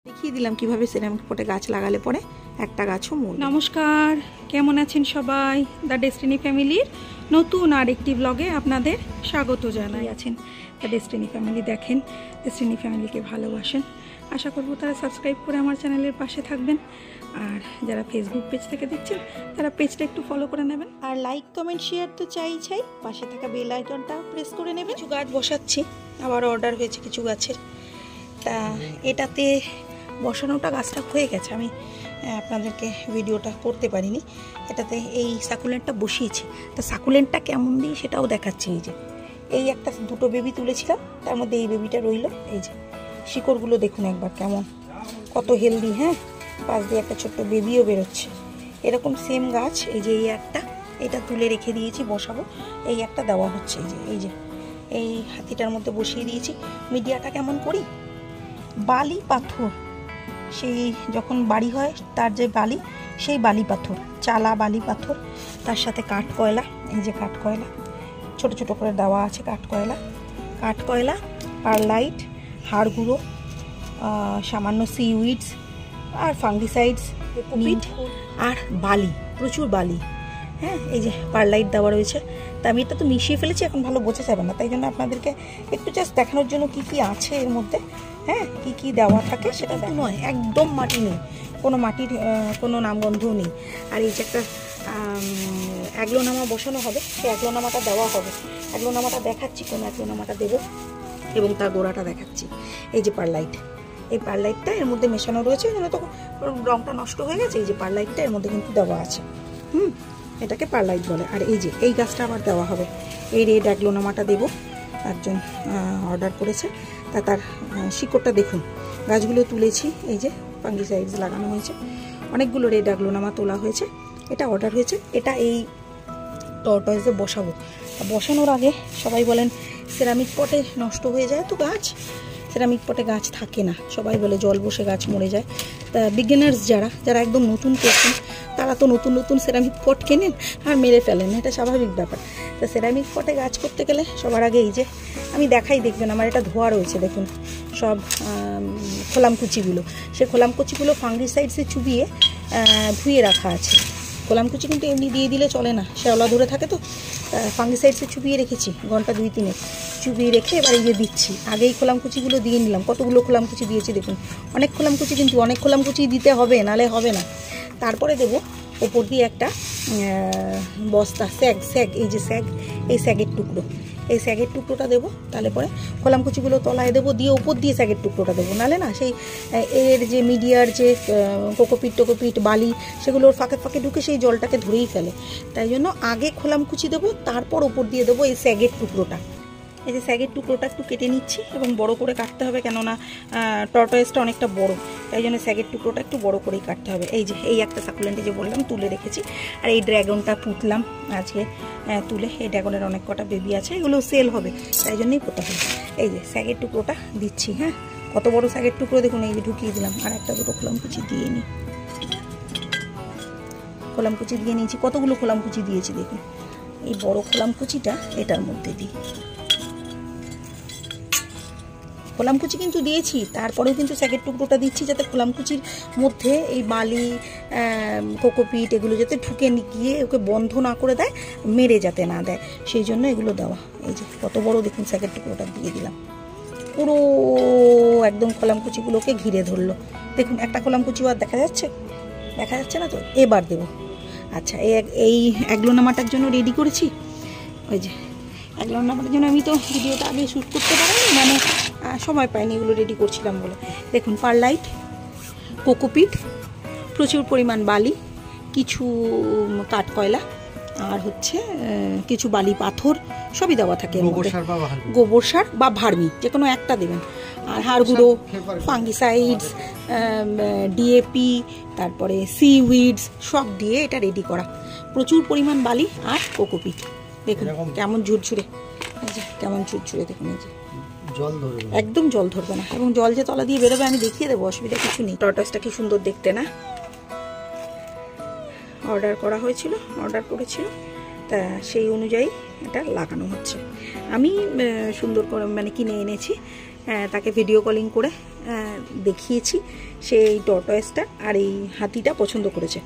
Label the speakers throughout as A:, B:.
A: দেখিয়ে দিলাম কিভাবে সিরামিক পটে গাছ লাগালে পরে একটা গাছও মরবে।
B: নমস্কার, কেমন আছেন সবাই? দ্য ডেস্টিনি ফ্যামিলির নতুন আর একটি ব্লগে আপনাদের স্বাগত জানাই। আছেন দ্য ডেস্টিনি ফ্যামিলি, দেখেন ডেস্টিনি ফ্যামিলিকে ভালোবাসেন, আশা করব তারা সাবস্ক্রাইব করে আমার চ্যানেলের পাশে থাকবেন। আর যারা ফেসবুক পেজ থেকে দেখছেন তারা পেজটা একটু ফলো করে নেবেন।
A: আর লাইক কমেন্ট শেয়ার তো চাই, পাশে থাকা বেল আইকনটা প্রেস করে নেবেন। কিছু গাছ বসাচ্ছি, আবার অর্ডার হয়েছে কিছু গাছের, তা এটাতে বসানোটা গাছটা হয়ে গেছে, আমি আপনাদেরকে ভিডিওটা করতে পারিনি। এটাতে এই সাকুলেন্টটা বসিয়েছি, তা সাকুলেন্টটা কেমন দিই সেটাও দেখাচ্ছি। এই যে এই একটা দুটো বেবি তুলেছিলাম, তার মধ্যে এই বেবিটা রইল। এই যে শিকড়গুলো দেখুন একবার কেমন, কত হেলদি। হ্যাঁ, পাশ দিয়ে একটা ছোট্ট বেবিও বেরোচ্ছে। এরকম সেম গাছ এই যে এই একটা, এটা তুলে রেখে দিয়েছি, বসাবো। এই একটা দেওয়া হচ্ছে, এই হাতিটার মধ্যে বসিয়ে দিয়েছি। মিডিয়াটা কেমন করি, বালি পাথর, সেই যখন বাড়ি হয় তার যে বালি, সেই বালি পাথর, চালা বালি পাথর, তার সাথে কাঠ কয়লা। এই যে কাঠ কয়লা ছোট ছোট করে দেওয়া আছে, কাঠ কয়লা, পারলাইট, হাড় গুঁড়ো, সামান্য সিউইডস আর ফাঙ্গিসাইডস, কোকোপিট আর বালি, প্রচুর বালি। হ্যাঁ, এই যে পারলাইট দেওয়া রয়েছে। তা আমি এটা তো মিশিয়ে ফেলেছি, এখন ভালো বোঝা যাবে না, তাই জন্য আপনাদেরকে একটু জাস্ট দেখানোর জন্য কি কি আছে এর মধ্যে। হ্যাঁ, কি কি দেওয়া থাকে সেটা নয়, একদম মাটি নেই, কোনো মাটির কোনো নামগন্ধও নেই। আর এই যে একটা অ্যাগ্লোনামা বসানো হবে, সেই অ্যাগ্লোনামাটা দেওয়া হবে। অ্যাগ্লোনামাটা দেখাচ্ছি, কোন অ্যাগ্লোনামাটা দেবো এবং তার গোড়াটা দেখাচ্ছি। এই যে পারলাইট, এই পারলাইটটা এর মধ্যে মেশানো রয়েছে, যেন তো রঙটা নষ্ট হয়ে গেছে। এই যে পারলাইটটা এর মধ্যে কিন্তু দেওয়া আছে, এটাকে পারলাইট বলে। আর এই যে এই গাছটা আবার দেওয়া হবে, এই রেড অ্যাগ্লোনামাটা দেবো, একজন অর্ডার করেছে। তা তার শিকড়টা দেখুন, গাছগুলো তুলেছি, এই যে ফাঙ্গিসাইডস লাগানো হয়েছে, অনেকগুলো রেড অ্যাগ্লোনামা তোলা হয়েছে। এটা অর্ডার হয়েছে, এটা এই টর্টয়েসে বসাবো। বসানোর আগে সবাই বলেন সিরামিক পটে নষ্ট হয়ে যায় তো গাছ, সিরামিক পটে গাছ থাকে না, সবাই বলে জল বসে গাছ মরে যায়। তা বিগিনার্স যারা একদম নতুন করছেন, তারা তো নতুন সিরামিক পট কেনেন আর মেরে ফেলেন, এটা স্বাভাবিক ব্যাপার। তা সিরামিক পটে গাছ করতে গেলে সবার আগে এই যে আমি দেখাই, দেখবেন আমার এটা ধোয়া রয়েছে, দেখুন সব খোলামকুচিগুলো, সেই খোলামকুচিগুলো ফাঙ্গিসাইডসে চুবিয়ে ধুয়ে রাখা আছে। খোলামকুচি কিন্তু এমনি দিয়ে দিলে চলে না, শ্যাওলা ধরে থাকে, তো ফাঙ্গিসাইডসে চুবিয়ে রেখেছি ঘন্টা 2-3 চুবিয়ে রেখে এবার এই যে দিচ্ছি। আগেই খোলামকুচিগুলো দিয়ে নিলাম, কতগুলো খোলামকুচি দিয়েছি দেখুন, অনেক খোলামকুচি, কিন্তু অনেক খোলামকুচি দিতে হবে, নালে হবে না। তারপরে দেবো ওপর দিয়ে একটা বস্তা স্যাগ, এই যে স্যাগ, এই স্যাগের টুকরো, এই স্যাগের টুকরোটা দেবো। তাহলে পরে খোলামকুচিগুলো তলায় দেবো, দিয়ে ওপর দিয়ে স্যাগের টুকরোটা দেবো, নালে না সেই এর যে মিডিয়ার যে কোকোপিট বালি, সেগুলোর ফাঁকে ঢুকে সেই জলটাকে ধরেই ফেলে। তাই জন্য আগে খোলামকুচি দেবো, তারপর ওপর দিয়ে দেবো এই স্যাগের টুকরোটা। এই যে স্যাগের টুকরোটা একটু কেটে নিচ্ছি, এবং বড় করে কাটতে হবে, কেননা টর্টয়েসটা অনেকটা বড়, তাই জন্য স্যাগের টুকরোটা একটু বড় করেই কাটতে হবে। এই যে এই একটা সাকুলেন্টে যে বললাম তুলে রেখেছি, আর এই ড্রাগনটা পুঁতলাম আজকে তুলে। এই ড্রাগনের অনেক কটা বেবি আছে, এগুলো সেল হবে, তাই জন্যই পোতা হবে। এই যে স্যাগের টুকরোটা দিচ্ছি। হ্যাঁ, কত বড় স্যাগের টুকরো দেখুন, এই যে ঢুকিয়ে দিলাম। আর একটা দুটো খোলামকুচি দিয়ে নিই, খোলামকুচি দিয়ে নিয়েছি, কতগুলো খোলামকুচি দিয়েছি দেখুন। এই বড় খোলামকুচিটা এটার মধ্যে দিই, খোলামকুচি কিন্তু দিয়েছি, তারপরেও কিন্তু স্যাগের টুকরোটা দিচ্ছি, যাতে খোলামকুচির মধ্যে এই বালি কোকোপিট এগুলো যাতে ঢুকে গিয়ে ওকে বন্ধ না করে দেয়, মেরে যাতে না দেয়, সেই জন্য এগুলো দেওয়া। এই যে কত বড় দেখুন স্যাগের টুকরোটা দিয়ে দিলাম, পুরো একদম খোলামকুচিগুলোকে ঘিরে ধরলো। দেখুন একটা খোলামকুচিও আর দেখা যাচ্ছে না তো। এবার দেবো। আচ্ছা, এই অ্যাগ্লোনামাটার জন্য রেডি করেছি। ওই যে অ্যাগ্লোনামাটার জন্য আমি তো ভিডিওটা আগে শ্যুট করতে পারিনি, মানে সময় পাইনি, এগুলো রেডি করছিলাম বলে। দেখুন পারলাইট, কোকোপিট, প্রচুর পরিমাণ বালি, কিছু কাঠ কয়লা, আর হচ্ছে কিছু বালি পাথর, সবই দেওয়া থাকে। গোবর সার বা ভার্মি, যে কোনো একটা দেবেন। আর হাড় গুঁড়ো, ফাঙ্গিসাইডস, ডিএপি, তারপরে সিউইডস, সব দিয়ে এটা রেডি করা। প্রচুর পরিমাণ বালি আর কোকোপিট, দেখুন কেমন ঝুরঝুরে, কেমন ঝুরঝুরে দেখুন। এই যে একদম জল ধরবে না, এবং জল যে তলা দিয়ে বেরোবে আমি দেখিয়ে দেবো, অসুবিধা কিছু নেই। টর্টয়েসটা কি সুন্দর দেখতে না, অর্ডার করেছিল, তা সেই অনুযায়ী এটা লাগানো হচ্ছে। আমি সুন্দর করে মানে কিনে এনেছি, তাকে ভিডিও কলিং করে দেখিয়েছি, সেই টর্টয়েসটা আর এই হাতিটা পছন্দ করেছে,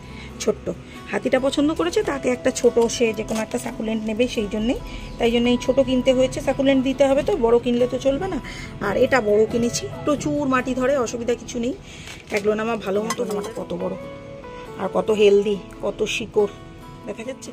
A: ছোট্ট হাতিটা পছন্দ করেছে। তাকে একটা ছোট, সে যে কোনো একটা সাকুলেন্ট নেবে, সেই জন্যেই তাই জন্য এই ছোটো কিনতে হয়েছে, সাকুলেন্ট দিতে হবে তো, বড় কিনলে তো চলবে না। আর এটা বড় কিনেছি, প্রচুর মাটি ধরে, অসুবিধা কিছু নেই। অ্যাগ্লোনামা ভালো মতো, কত বড় আর কত হেলদি, কত শিকড় দেখা যাচ্ছে।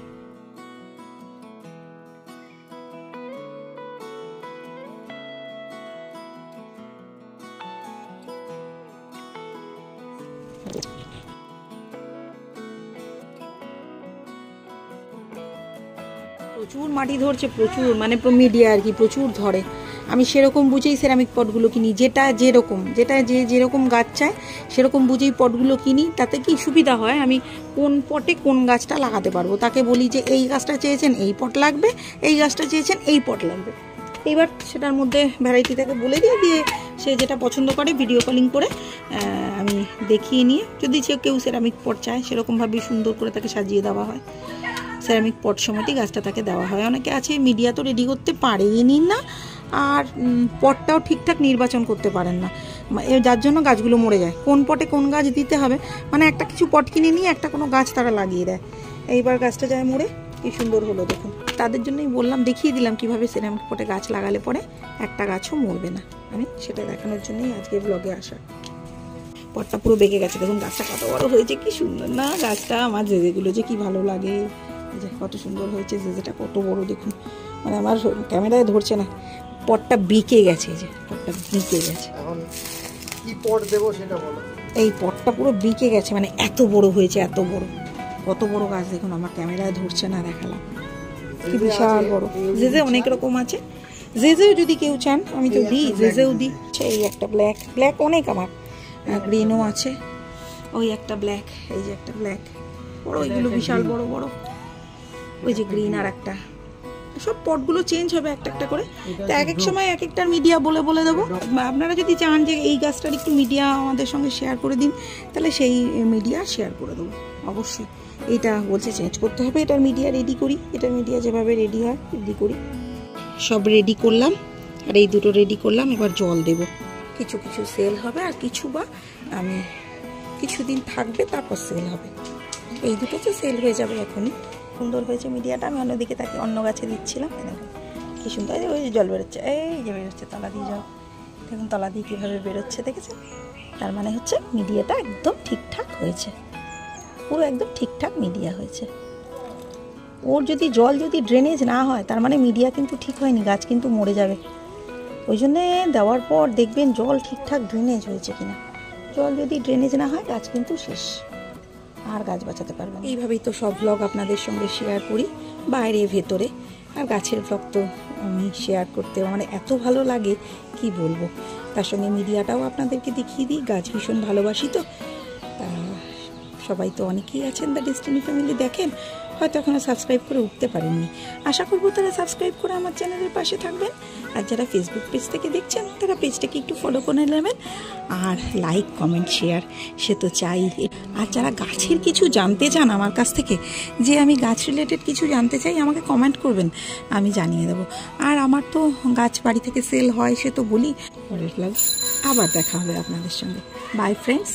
A: প্রচুর মাটি ধরছে, প্রচুর মানে মিডিয়া আর কি, প্রচুর ধরে। আমি সেরকম বুঝেই সেরামিক পটগুলো কিনি, যেটা যেরকম গাছ চায় সেরকম বুঝেই পটগুলো কিনি। তাতে কি সুবিধা হয়, আমি কোন পটে কোন গাছটা লাগাতে পারবো। তাকে বলি যে এই গাছটা চেয়েছেন এই পট লাগবে, এই গাছটা চেয়েছেন এই পট লাগবে। এইবার সেটার মধ্যে ভ্যারাইটি তাকে বলে দিয়ে সে যেটা পছন্দ করে ভিডিও কলিং করে আমি দেখিয়ে নিয়ে, যদি কেউ সেরামিক পট চায় সেরকমভাবেই সুন্দর করে তাকে সাজিয়ে দেওয়া হয়। সেরামিক পট সমেতই গাছটা তাকে দেওয়া হয়। অনেকে আছে মিডিয়া তো রেডি করতে পারেনি না, আর পটটাও ঠিকঠাক নির্বাচন করতে পারেন না, যার জন্য গাছগুলো মরে যায়। কোন পটে কোন গাছ দিতে হবে, মানে একটা কিছু পট কিনে নিয়ে একটা কোনো গাছ তারা লাগিয়ে দেয়। এইবার গাছটা যায় মরে, কি সুন্দর হলো দেখুন। তাদের জন্যই বললাম, দেখিয়ে দিলাম কিভাবে সেরামিক পটে গাছ লাগালে পরে একটা গাছও মরবে না। আমি সেটা দেখানোর জন্যই আজকে ব্লগে আসা। পটটা পুরো বেঁকে গেছে, দেখুন গাছটা কত বড় হয়েছে, কি সুন্দর না গাছটা। আমার জেজেগুলো যে কি ভালো লাগে, যে কত সুন্দর হয়েছে, জেজেটা কত বড় দেখুন, মানে আমার ক্যামেরায় ধরছে না। পটটা বেঁকে গেছে, যে পটটা বেঁকে গেছে।
C: এখন কি পট দেবো সেটা বলো।
A: এই পটটা পুরো বেঁকে গেছে, মানে এত বড় হয়েছে, এত বড়, কত বড় গাছ দেখুন। আমার ক্যামেরায় ধরছে না, দেখালাম কি বিশাল বড়। জেজে অনেক রকম আছে, জেজেও যদি কেউ চান আমি তো দিই, জেজেও দিই। এই একটা ব্ল্যাক অনেক, আমার গ্রিনও আছে, ওই একটা ব্ল্যাক, এই যে একটা ব্ল্যাক বড়, ওইগুলো বিশাল বড় বড়, ওই যে গ্রিন আর একটা। সব পটগুলো চেঞ্জ হবে একটা একটা করে, তো এক এক সময় এক একটার মিডিয়া বলে দেবো। আপনারা যদি চান যে এই গাছটার একটু মিডিয়া আমাদের সঙ্গে শেয়ার করে দিন, তাহলে সেই মিডিয়া শেয়ার করে দেবো অবশ্যই। এইটা বলছে চেঞ্জ করতে হবে, এটার মিডিয়া রেডি করি, এটার মিডিয়া যেভাবে রেডি হয় রেডি করি। সব রেডি করলাম, আর এই দুটো রেডি করলাম। এবার জল দেব, কিছু কিছু সেল হবে, আর কিছু বা আমি কিছুদিন থাকবে, তারপর সেল হবে। এই দুটো তো সেল হয়ে যাবে এখনই। সুন্দর হয়েছে মিডিয়াটা, আমি অন্যদিকে তাকে অন্য গাছে দিচ্ছিলাম। দেখুন কি সুন্দর, ওই জল বেরোচ্ছে, এই যে বেরোচ্ছে তলা দিয়ে জল, দেখুন তলা দিয়ে কীভাবে বেরোচ্ছে, দেখেছেন? তার মানে হচ্ছে মিডিয়াটা একদম ঠিকঠাক হয়েছে, পুরো একদম ঠিকঠাক মিডিয়া হয়েছে। ওর যদি জল যদি ড্রেনেজ না হয়, তার মানে মিডিয়া কিন্তু ঠিক হয়নি, গাছ কিন্তু মরে যাবে। ওই জন্যে দেওয়ার পর দেখবেন জল ঠিকঠাক ড্রেনেজ হয়েছে কিনা। জল যদি ড্রেনেজ না হয়, গাছ কিন্তু শেষ, আর গাছ বাঁচাতে পারবেন। এইভাবেই তো সব ব্লগ আপনাদের সঙ্গে শেয়ার করি, বাইরে ভেতরে। আর গাছের ব্লগ তো আমি শেয়ার করতে মানে এত ভালো লাগে কি বলবো। তার সঙ্গে মিডিয়াটাও আপনাদেরকে দেখিয়ে দিই, গাছ ভীষণ ভালোবাসি তো। সবাই তো অনেকেই আছেন দ্য ডেস্টিনি ফ্যামিলি দেখেন, হয়তো এখনও সাবস্ক্রাইব করে উঠতে পারেননি। আশা করবো তারা সাবস্ক্রাইব করে আমার চ্যানেলের পাশে থাকবেন। আর যারা ফেসবুক পেজ থেকে দেখছেন, তারা পেজটাকে একটু ফলো করে নেবেন, আর লাইক কমেন্ট শেয়ার সে তো চাই। আর যারা গাছের কিছু জানতে চান আমার কাছ থেকে, যে আমি গাছ রিলেটেড কিছু জানতে চাই, আমাকে কমেন্ট করবেন, আমি জানিয়ে দেবো। আর আমার তো গাছ বাড়ি থেকে সেল হয়, সে তো বলি। পরের ব্লগ আবার দেখা হবে আপনাদের সঙ্গে। By friends.